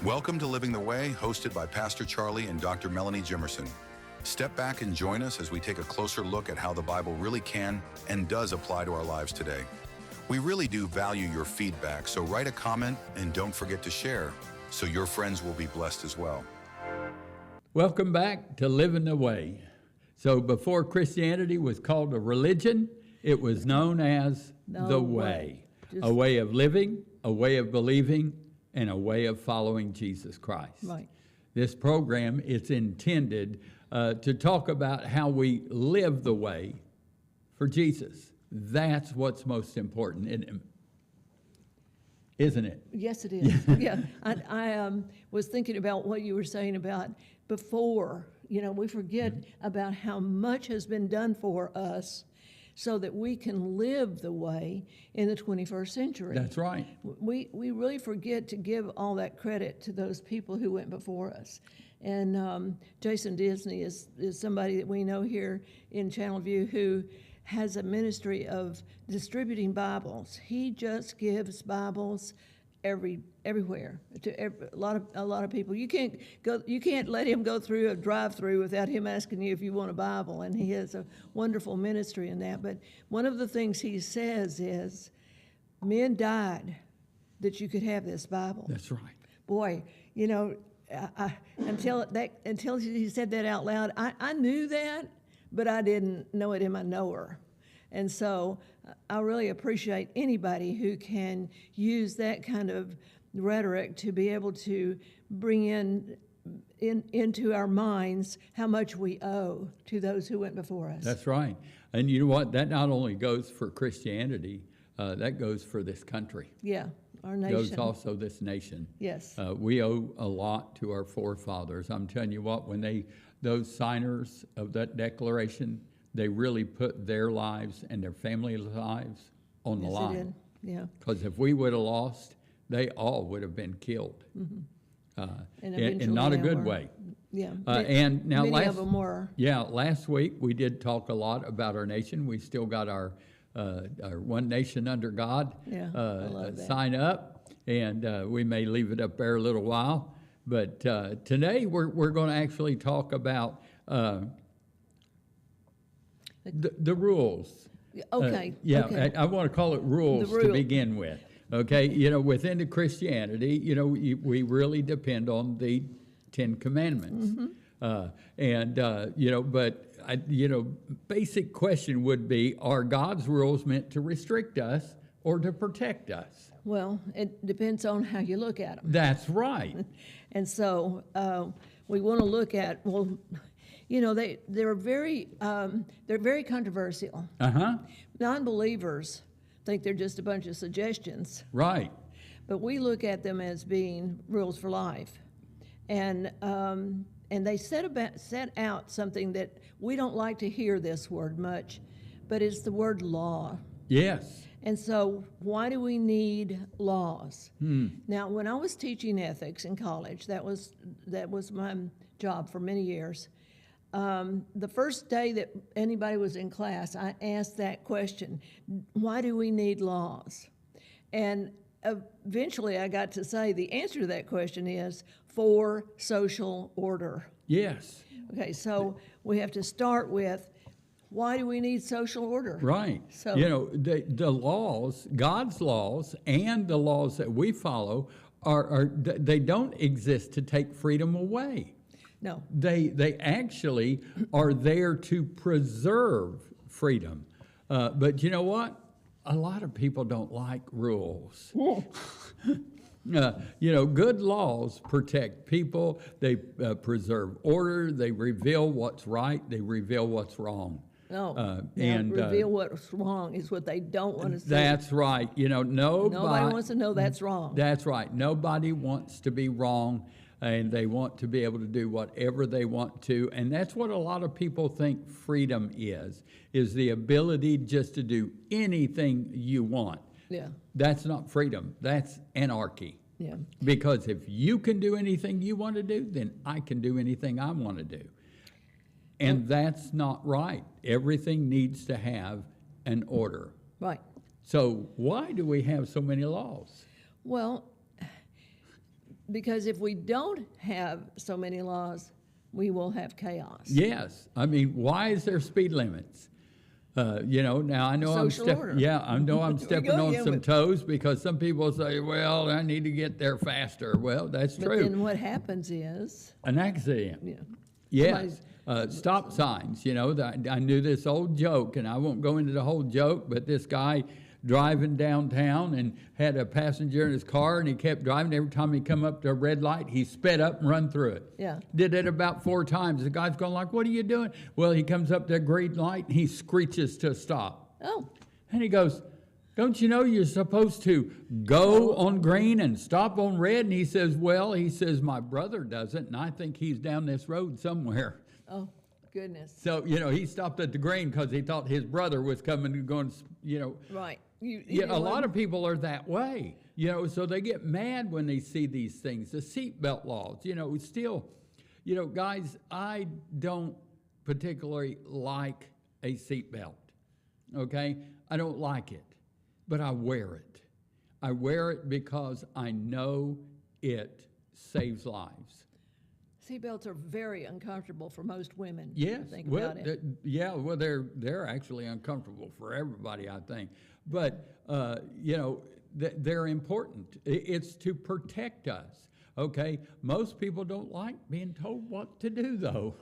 Welcome to Living the Way, hosted by Pastor Charlie and Dr. Melanie Jimmerson. Step back and join us as we take a closer look at how the Bible really can and does apply to our lives today. We really do value your feedback, so write a comment and don't forget to share so your friends will be blessed as well. Welcome back to Living the Way. So before Christianity was called a religion, it was known as the way. A way of living, a way of believing, and a way of following Jesus Christ. Right. This program is intended to talk about how we live the way for Jesus. That's what's most important, isn't it? Yes, it is. Yeah, I was thinking about what you were saying about before. You know, we forget about how much has been done for us so that we can live the way in the 21st century. That's right. We really forget to give all that credit to those people who went before us. And Jason Disney is somebody that we know here in Channelview who has a ministry of distributing Bibles. He just gives Bibles everywhere to a lot of people. You can't let him go through a drive-through without him asking you if you want a Bible, and he has a wonderful ministry in that. But one of the things he says is, men died that you could have this Bible. That's right. Boy, you know, until he said that out loud, I knew that, but I didn't know it in my knower. And so I really appreciate anybody who can use that kind of rhetoric to be able to bring into our minds how much we owe to those who went before us. That's right. And you know what? That not only goes for Christianity, that goes for this country. Yeah, our nation. Goes also this nation. Yes. We owe a lot to our forefathers. I'm telling you what, when those signers of that declaration, they really put their lives and their family lives on the line. Yes, they did. Yeah. Because if we would have lost, they all would have been killed. Mm-hmm. And not a good way. Yeah. And now many of them were. Yeah, last week we did talk a lot about our nation. We still got our One Nation Under God Yeah, I love that. Sign up, and we may leave it up there a little while. But today we're going to actually talk about the rules. Okay. Yeah, okay. I want to call it rules to begin with. Okay, you know, within the Christianity, you know, we really depend on the Ten Commandments. Mm-hmm. You know, but, basic question would be, are God's rules meant to restrict us or to protect us? Well, it depends on how you look at them. That's right. And so we want to look at, well, you know, they're very controversial. Non-believers think they're just a bunch of suggestions. Right. But we look at them as being rules for life. And they set out something that we don't like to hear this word much, but it's the word law. Yes. And so why do we need laws? Now, when I was teaching ethics in college, that was my job for many years. The first day that anybody was in class, I asked that question, why do we need laws? And eventually I got to say the answer to that question is for social order. Yes. Okay, so we have to start with, why do we need social order? Right. So, you know, the laws, God's laws, and the laws that we follow they don't exist to take freedom away. No. They actually are there to preserve freedom. But you know what? A lot of people don't like rules. You know, good laws protect people. They preserve order. They reveal what's right. They reveal what's wrong. No, and reveal what's wrong is what they don't want to see. That's right. You know, nobody wants to know that's wrong. That's right. Nobody wants to be wrong, and they want to be able to do whatever they want to. And that's what a lot of people think freedom is the ability just to do anything you want. Yeah. That's not freedom. That's anarchy. Yeah. Because if you can do anything you want to do, then I can do anything I want to do. And that's not right. Everything needs to have an order. Right. So why do we have so many laws? Well, Because if we don't have so many laws, we will have chaos. Yes. I mean, why is there speed limits? Now I know order. I know I'm stepping on some with toes because some people say, well, I need to get there faster. Well, that's But true. then what happens is, An accident. yeah, Yes. Stop signs. I knew this old joke, and I won't go into the whole joke, but this guy driving downtown and had a passenger in his car, and he kept driving. Every time he come up to a red light, he sped up and run through it. Yeah. Did it about 4 times. The guy's going like, what are you doing? Well, he comes up to a green light, and he screeches to stop. oh, And he goes, don't you know you're supposed to go on green and stop on red? And he says, my brother doesn't, and I think he's down this road somewhere. oh, goodness. So, he stopped at the green because he thought his brother was coming and going, Right. A lot of people are that way, so they get mad when they see these things. The seatbelt laws, still, guys, I don't particularly like a seatbelt, okay? I don't like it, but I wear it. I wear it because I know it saves lives. Seatbelts are very uncomfortable for most women. Yes. Think about it. They're actually uncomfortable for everybody, I think. But, they're important. It's to protect us, okay? Most people don't like being told what to do, though.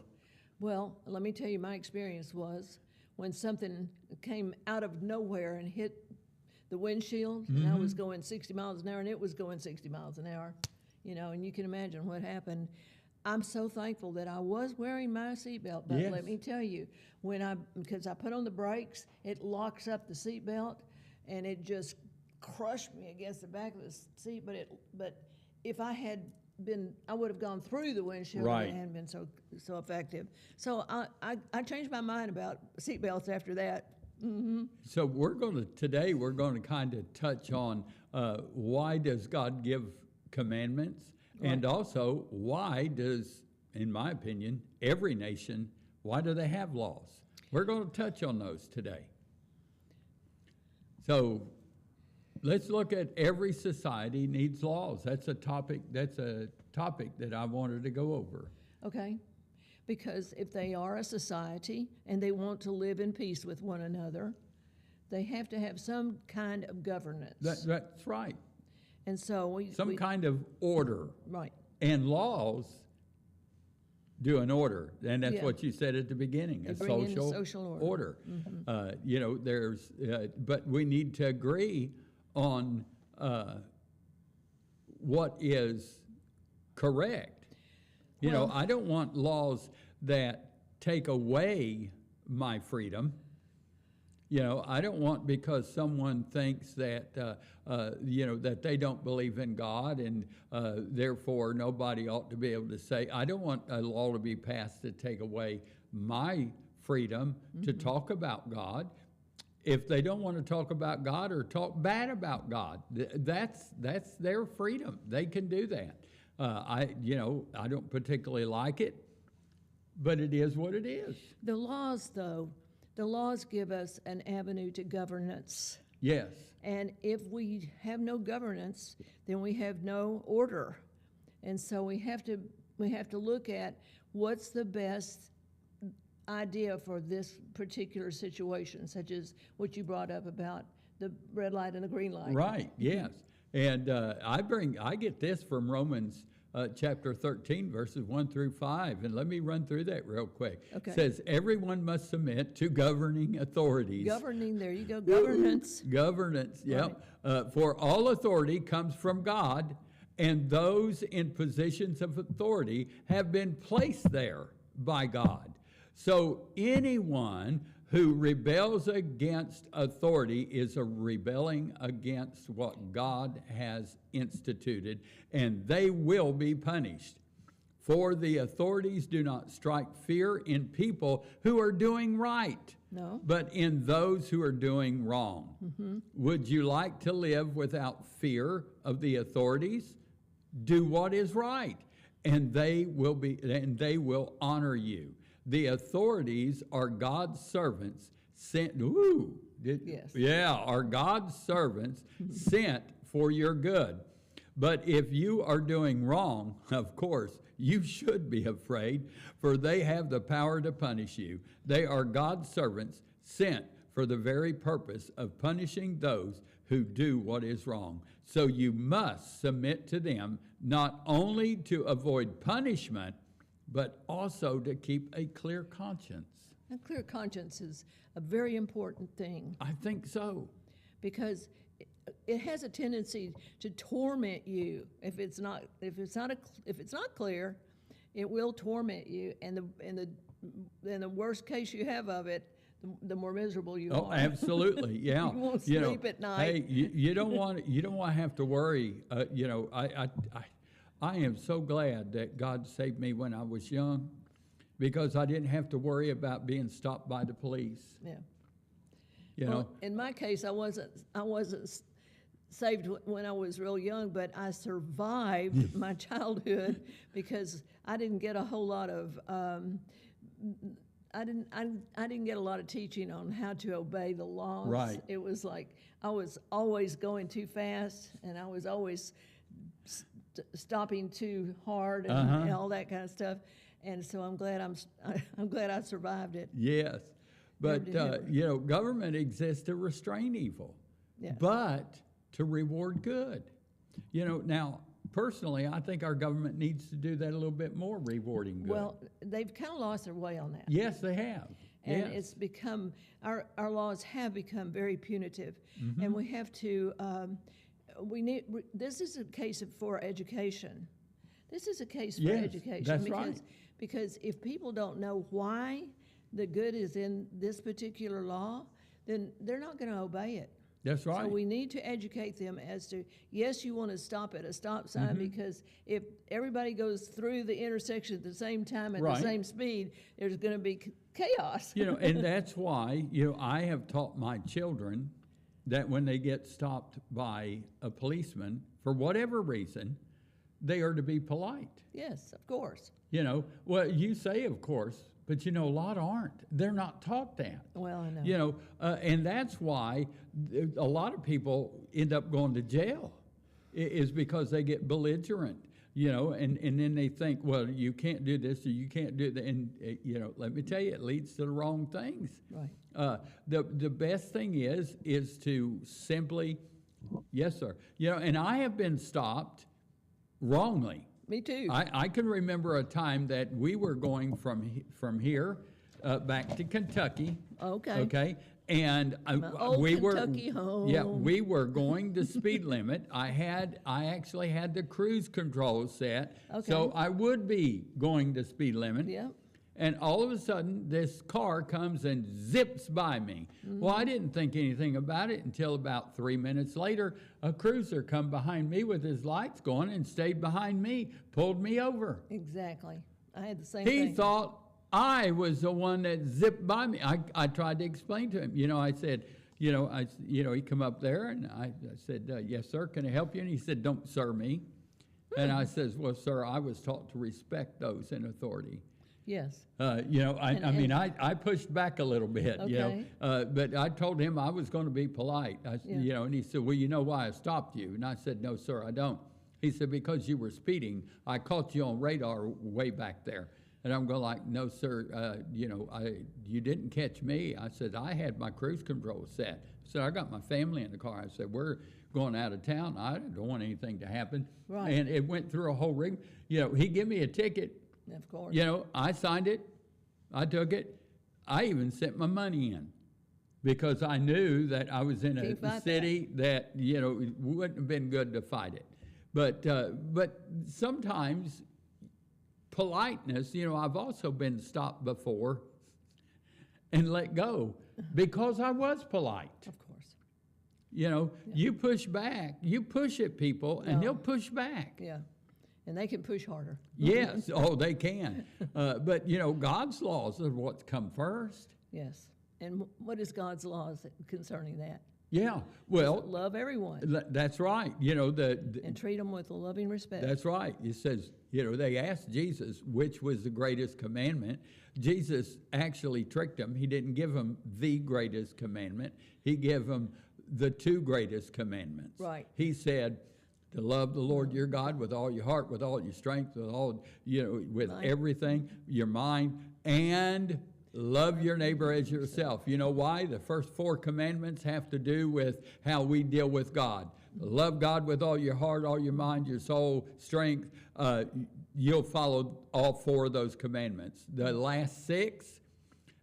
Well, let me tell you, my experience was when something came out of nowhere and hit the windshield, and I was going 60 miles an hour, and it was going 60 miles an hour, and you can imagine what happened. I'm so thankful that I was wearing my seatbelt, but Yes. let me tell you, because I put on the brakes, it locks up the seatbelt, and it just crushed me against the back of the seat. But if I had been, I would have gone through the windshield. Right. And it hadn't been so effective. So I changed my mind about seatbelts after that. Mm-hmm. So today we're going to kind of touch on why does God give commandments? Right. And also, why does, in my opinion, every nation, why do they have laws? We're going to touch on those today. So let's look at every society needs laws. That's a topic that I wanted to go over. Okay. Because if they are a society and they want to live in peace with one another, they have to have some kind of governance. That's right. And so Some kind of order. Right. And laws do an order, and that's Yeah. what you said at the beginning, They a bring in social order. Mm-hmm. But we need to agree on what is correct. I don't want laws that take away my freedom. I don't want, because someone thinks that, that they don't believe in God and therefore nobody ought to be able to say, I don't want a law to be passed to take away my freedom to talk about God. If they don't want to talk about God or talk bad about God, that's their freedom. They can do that. I don't particularly like it, but it is what it is. The laws, though, give us an avenue to governance. Yes. And if we have no governance, then we have no order. And so we have to look at what's the best idea for this particular situation, such as what you brought up about the red light and the green light. Right, yes. And I get this from Romans chapter 13, verses 1 through 5. And let me run through that real quick. Okay. It says, everyone must submit to governing authorities. Governing, there you go, governance. Governance, yep. For all authority comes from God, and those in positions of authority have been placed there by God. So anyone who rebels against authority is rebelling against what God has instituted, and they will be punished. For the authorities do not strike fear in people who are doing right, No. but in those who are doing wrong. Mm-hmm. Would you like to live without fear of the authorities? Do what is right, and they will honor you. The authorities are God's servants sent. Yes. Yeah, are God's servants sent for your good. But if you are doing wrong, of course, you should be afraid, for they have the power to punish you. They are God's servants sent for the very purpose of punishing those who do what is wrong. So you must submit to them, not only to avoid punishment, but also to keep a clear conscience. A clear conscience is a very important thing. I think so. Because it has a tendency to torment you. If it's not clear, it will torment you, and the worst case you have of it, the more miserable you are. Oh, absolutely, yeah. You won't sleep at night. Hey, you don't want to have to worry. I am so glad that God saved me when I was young, because I didn't have to worry about being stopped by the police. Yeah. You know. In my case, I wasn't saved when I was real young, but I survived my childhood because I didn't get a whole lot of. I didn't get a lot of teaching on how to obey the laws. Right. It was like I was always going too fast, and I was always stopping too hard and all that kind of stuff. And so I'm glad I survived it. Yes, but government exists to restrain evil, but to reward good. Now personally, I think our government needs to do that a little bit more, rewarding good. Well, they've kind of lost their way on that. Yes, they have. And it's become, our laws have become very punitive. Mm-hmm. And we have to, this is a case for education. This is a case for education. That's right. Because if people don't know why the good is in this particular law, then they're not going to obey it. That's right. So we need to educate them as to, yes, you want to stop at a stop sign, because if everybody goes through the intersection at the same time at the same speed, there's going to be chaos. And that's why, I have taught my children that when they get stopped by a policeman, for whatever reason, they are to be polite. Yes, of course. Well, you say of course, but a lot aren't. They're not taught that. Well, I know. And that's why a lot of people end up going to jail, is because they get belligerent, and then they think, well, you can't do this or you can't do that. And, let me tell you, it leads to the wrong things. Right. The best thing is to simply, yes, sir. And I have been stopped wrongly. Me too. I can remember a time that we were going from here back to Kentucky. Okay. Okay. And we Kentucky home. Yeah, we were going the speed limit. I actually had the cruise control set, so I would be going the speed limit. Yeah. And all of a sudden, this car comes and zips by me. Mm-hmm. Well, I didn't think anything about it until about 3 minutes later, a cruiser come behind me with his lights going and stayed behind me, pulled me over. Exactly. I had the same thing. He thought I was the one that zipped by me. I tried to explain to him. I said, he come up there and I said, yes, sir, can I help you? And he said, don't sir me. And I says, well, sir, I was taught to respect those in authority. Yes. I pushed back a little bit, okay. But I told him I was going to be polite. And he said, well, you know why I stopped you? And I said, no, sir, I don't. He said, because you were speeding. I caught you on radar way back there. And I'm going like, no, sir, you didn't catch me. I said, I had my cruise control set. I said, I got my family in the car. I said, we're going out of town. I don't want anything to happen. Right. And it went through a whole rig. He gave me a ticket. Of course. I signed it. I took it. I even sent my money in because I knew that I was in a city that it wouldn't have been good to fight it. But sometimes politeness, I've also been stopped before and let go because I was polite. Of course. You push back, you push at people, and they'll push back. Yeah. And they can push harder. Yes. They can. But, God's laws are what's come first. Yes. And what is God's laws concerning that? Yeah. Well, love everyone. That's right. And treat them with a loving respect. That's right. It says, they asked Jesus which was the greatest commandment. Jesus actually tricked them. He didn't give them the greatest commandment. He gave them the two greatest commandments. Right. He said, to love the Lord your God with all your heart, with all your strength, with all, with everything, your mind, and love your neighbor as yourself. You know why? The first 4 commandments have to do with how we deal with God. Love God with all your heart, all your mind, your soul, strength. You'll follow all 4 of those commandments. The last 6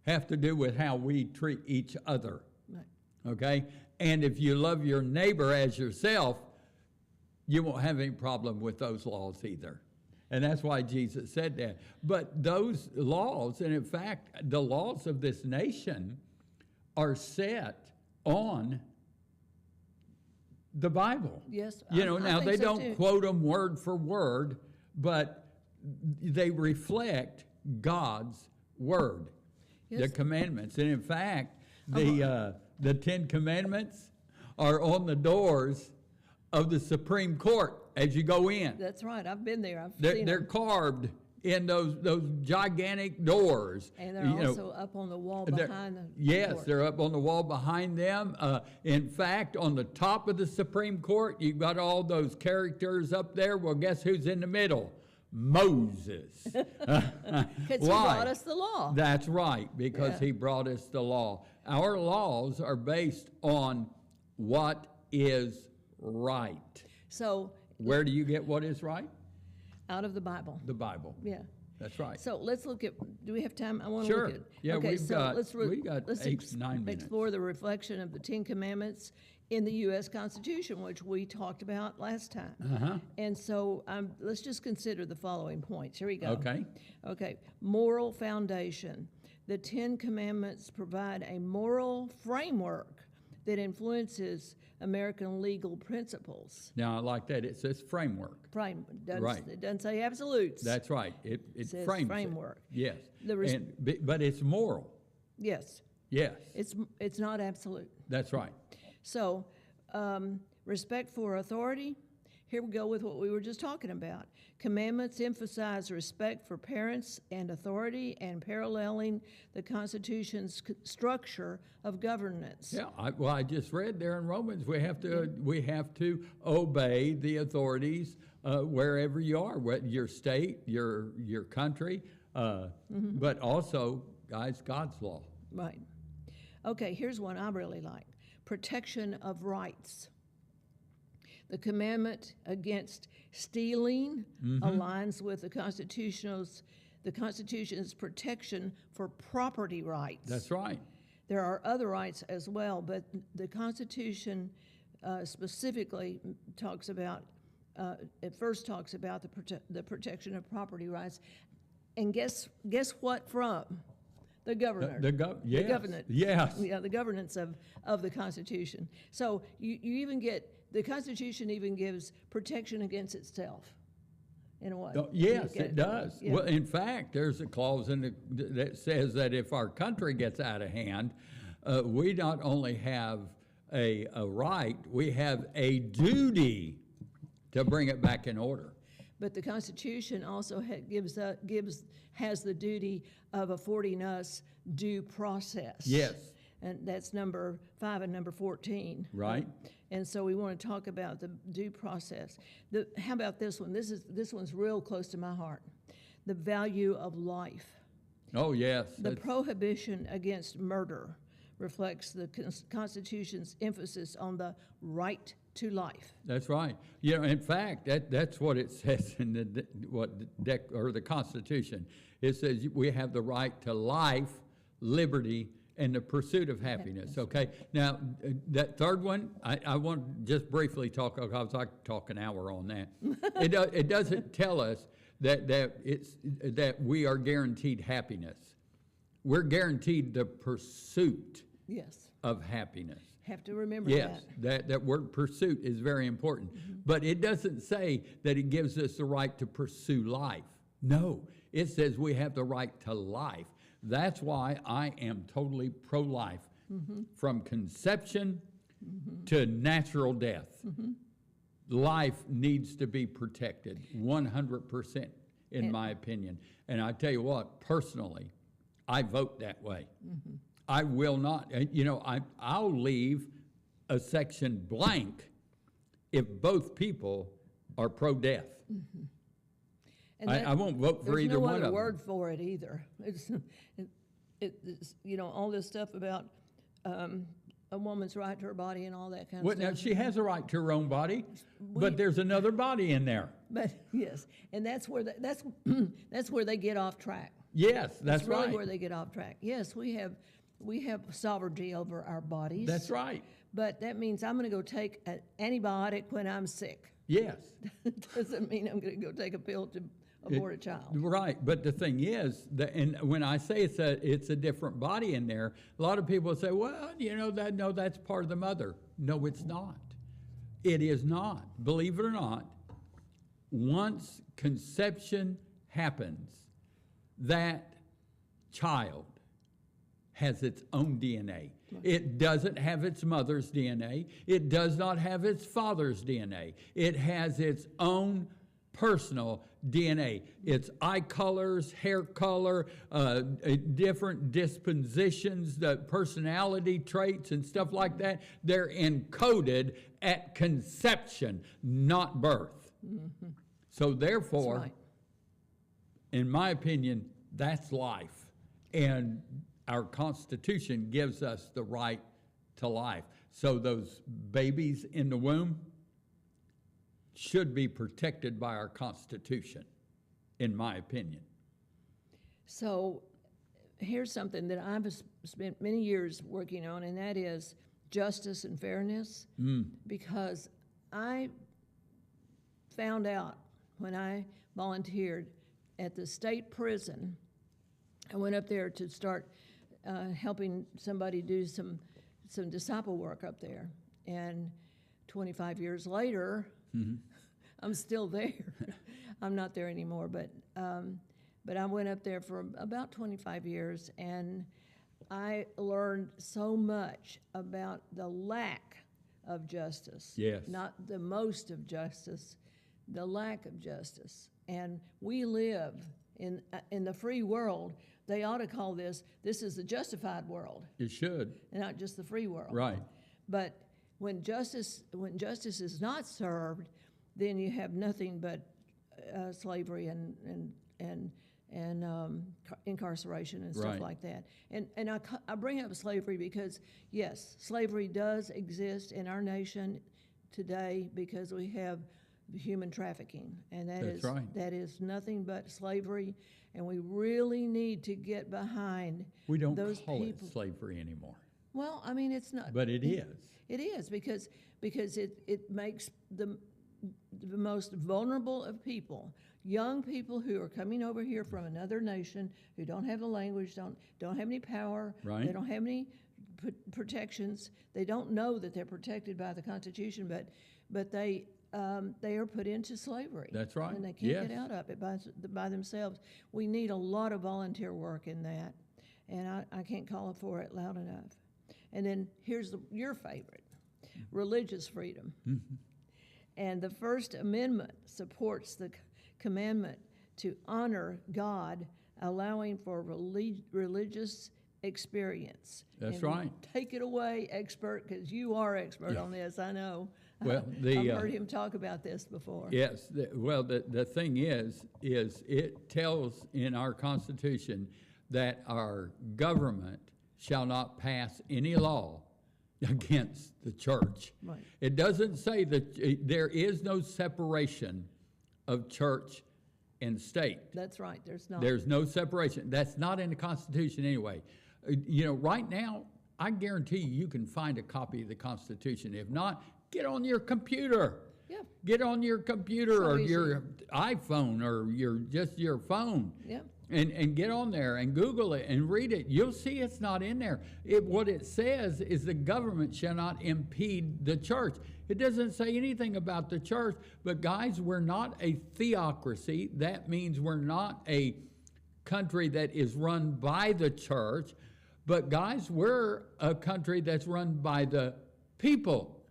have to do with how we treat each other. Right. Okay? And if you love your neighbor as yourself, you won't have any problem with those laws either. And that's why Jesus said that. But those laws, and in fact, the laws of this nation are set on the Bible. Yes. Now they don't quote them word for word, but they reflect God's word, the commandments. And in fact, the 10 commandments are on the doors of the Supreme Court as you go in. That's right. I've been there. They're carved in those gigantic doors. And they're also up on the wall behind them. Yes, court. They're up on the wall behind them. In fact, on the top of the Supreme Court, you've got all those characters up there. Well, guess who's in the middle? Moses. Because he brought us the law. That's right, because he brought us the law. Our laws are based on what is right. So where do you get what is right? Out of the Bible. The Bible. Yeah. That's right. So let's look at, do we have time? I want to Sure. look at. Yeah, okay, we've got 8, 9 minutes. Explore the reflection of the 10 Commandments in the U.S. Constitution, which we talked about last time. Uh-huh. And so let's just consider the following points. Here we go. Okay. Moral foundation. The 10 Commandments provide a moral framework that influences American legal principles. Now, I like that. It says framework. Right. It doesn't say absolutes. That's right. It says frames framework. It. Yes. But it's moral. Yes. Yes. It's not absolute. That's right. So, respect for authority. Here we go with what we were just talking about. Commandments emphasize respect for parents and authority and paralleling the Constitution's structure of governance. Yeah, I just read there in Romans, we have to obey the authorities wherever you are, your state, your country, but also, guys, God's law. Right. Okay, here's one I really like. Protection of rights. The commandment against stealing aligns with the Constitution's protection for property rights. That's right. There are other rights as well, but the Constitution specifically talks about, it first talks about the protection of property rights. And guess what from? The governor. The governance. Yes. Yeah, the governance of the Constitution. So you even get, the Constitution even gives protection against itself, in a way. Yes, it does. Yeah. Well, in fact, there's a clause that says that if our country gets out of hand, we not only have a right, we have a duty to bring it back in order. But the Constitution also has the duty of affording us due process. Yes. And that's number 5 and number 14. Right. And so we want to talk about the due process. How about this one? This one's real close to my heart. The value of life. Oh, yes. The prohibition against murder reflects the Constitution's emphasis on the right to life. That's right. In fact, that's what it says in the Constitution. It says we have the right to life, liberty, and the pursuit of happiness. Okay. Now, that third one, I want to just briefly talk, because I could talk an hour on that. It doesn't tell us that we are guaranteed happiness. We're guaranteed the pursuit of happiness. Have to remember that. That word pursuit is very important. But it doesn't say that it gives us the right to pursue life. No, it says we have the right to life. That's why I am totally pro-life, from conception to natural death. Life needs to be protected 100%, in my opinion. And I tell you what, personally, I vote that way. I will not, I'll leave a section blank if both people Right. are pro-death. And I won't vote for either one of them. There's no other word for it either. It's all this stuff about a woman's right to her body and all that kind of Well, stuff. now, she has a right to her own body, but there's another body in there. But yes, and that's where that's where they get off track. Yes, that's really right. where they get off track. Yes, we have sovereignty over our bodies. That's right. But that means I'm going to go take an antibiotic when I'm sick. Yes. Doesn't mean I'm going to go take a pill to abort a child. Right, but the thing is, and when I say it's a different body in there, a lot of people say, well, that's part of the mother. No, it's not. It is not. Believe it or not, once conception happens, that child has its own DNA. It doesn't have its mother's DNA. It does not have its father's DNA. It has its own personal DNA. Its eye colors, hair color, different dispositions, the personality traits and stuff like that, they're encoded at conception, not birth. Mm-hmm. So therefore, right. In my opinion, that's life. And our Constitution gives us the right to life. So those babies in the womb should be protected by our Constitution, in my opinion. So here's something that I've spent many years working on, and that is justice and fairness. Because I found out when I volunteered at the state prison, I went up there to start helping somebody do some disciple work up there. And 25 years later, I'm still there. I'm not there anymore, but I went up there for about 25 years, and I learned so much about the lack of justice. Yes. Not the most of justice, the lack of justice. And we live in the free world. They ought to call this is the justified world. It should. And not just the free world. Right. But when justice is not served, then you have nothing but slavery and incarceration and stuff Right. like that. And I bring up slavery because, yes, slavery does exist in our nation today because we have human trafficking, and That's right. that is nothing but slavery, and we really need to get behind We don't those call people. it slavery anymore. Well, I mean, it's not. But it is. It is because it makes the most vulnerable of people, young people who are coming over here from another nation, who don't have the language, don't have any power, Right. They don't have any protections. They don't know that they're protected by the Constitution, but they are put into slavery. That's right. And they can't Yes. get out of it by themselves. We need a lot of volunteer work in that, and I can't call for it loud enough. And then here's your favorite, religious freedom. Mm-hmm. And the First Amendment supports the commandment to honor God, allowing for religious experience. That's and right. Take it away, expert, because you are expert on this, I know. Well, I've heard him talk about this before. Yes. The thing is it tells in our Constitution that our government shall not pass any law against the church. Right. It doesn't say that there is no separation of church and state. That's right, there's not. There's no separation. That's not in the Constitution anyway. Right now, I guarantee you can find a copy of the Constitution. If not, get on your computer. Yeah. Get on your computer So or easy. your iPhone or your phone. Yeah. And get on there and Google it and read it. You'll see it's not in there. What it says is the government shall not impede the church. It doesn't say anything about the church. But guys, we're not a theocracy. That means we're not a country that is run by the church. But guys, we're a country that's run by the people.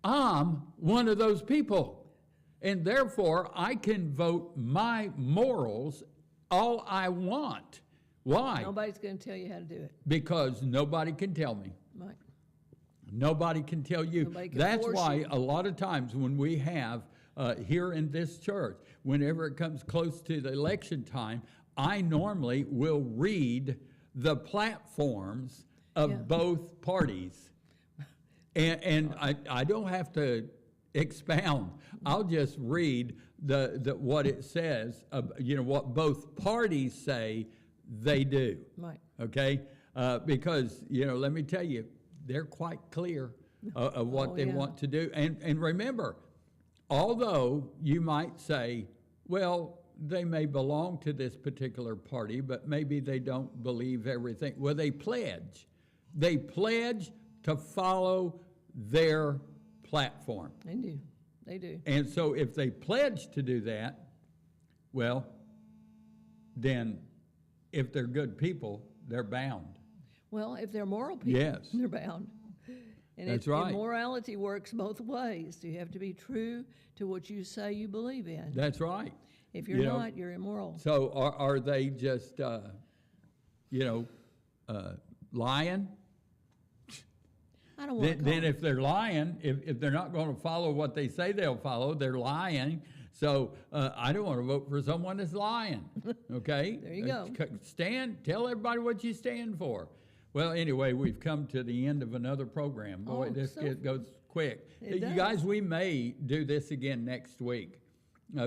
I'm one of those people. And therefore, I can vote my morals all I want. Why? Nobody's going to tell you how to do it. Because nobody can tell me. Right. Nobody can tell you. Nobody can That's force why you. a lot of times when we have here in this church, whenever it comes close to the election time, I normally will read the platforms of both parties. And I don't have to expound. I'll just read the what it says, what both parties say they do. Right. Okay? Because, let me tell you, they're quite clear of what they want to do. And remember, although you might say, well, they may belong to this particular party, but maybe they don't believe everything. Well, they pledge. They pledge to follow their platform. They do. They do. And so if they pledge to do that, well, then if they're good people, they're bound. Well, if they're moral people, yes, they're bound. And that's right. And morality works both ways. You have to be true to what you say you believe in. That's right. If you're not, you're immoral. So are they just, lying? I don't want to Then if they're lying, if they're not going to follow what they say they'll follow, they're lying. So I don't want to vote for someone that's lying. Okay? There you go. Tell everybody what you stand for. Well, anyway, we've come to the end of another program. Boy, this goes quick. It You does. guys, we may do this again next week.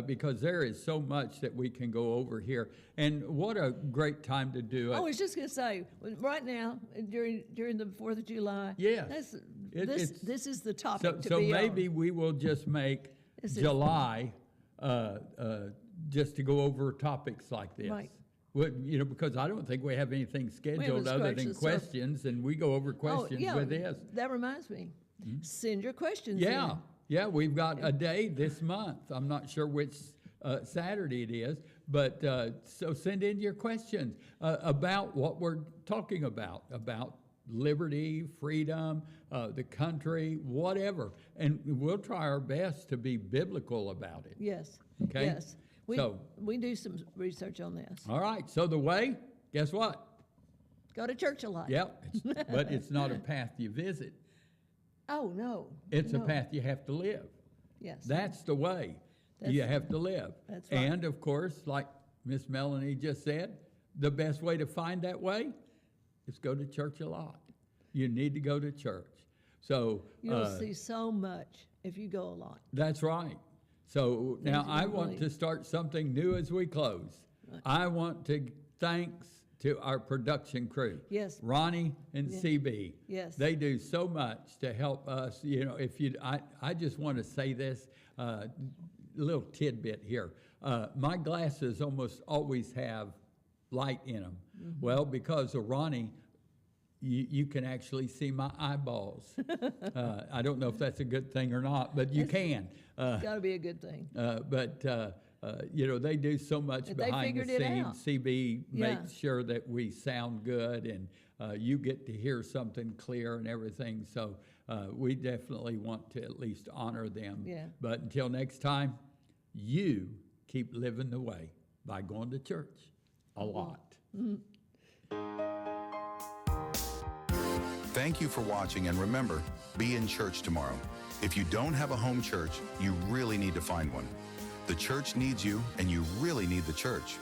Because there is so much that we can go over here. And what a great time to do it. I was just going to say, right now, during the 4th of July, Yes. this is the topic to so be maybe on. we will just make July just to go over topics like this. Right. Well, because I don't think we have anything scheduled other than questions, and we go over questions with this. That reminds me. Send your questions Yeah. in. Yeah, we've got a day this month. I'm not sure which Saturday it is, but so send in your questions about what we're talking about liberty, freedom, the country, whatever. And we'll try our best to be biblical about it. Yes. Okay? Yes. We do some research on this. All right, so the way, guess what? Go to church a lot. Yep, but it's not a path you visit. Oh, no. It's no. a path you have to live. Yes. That's the way you have to live. That's right. And, of course, like Miss Melanie just said, the best way to find that way is go to church a lot. You need to go to church. So you'll see so much if you go a lot. That's right. So now I want to start something new as we close. Right. I want to thanks to our production crew. Yes. Ronnie and CB. Yes. They do so much to help us. I just want to say this little tidbit here. My glasses almost always have light in them. Mm-hmm. Well, because of Ronnie, you can actually see my eyeballs. I don't know if that's a good thing or not, but you can. It's got to be a good thing. They do so much behind the scenes. CB makes sure that we sound good and you get to hear something clear and everything. So we definitely want to at least honor them. Yeah. But until next time, you keep living the way by going to church a lot. Mm-hmm. Thank you for watching, and remember, be in church tomorrow. If you don't have a home church, you really need to find one. The church needs you, and you really need the church.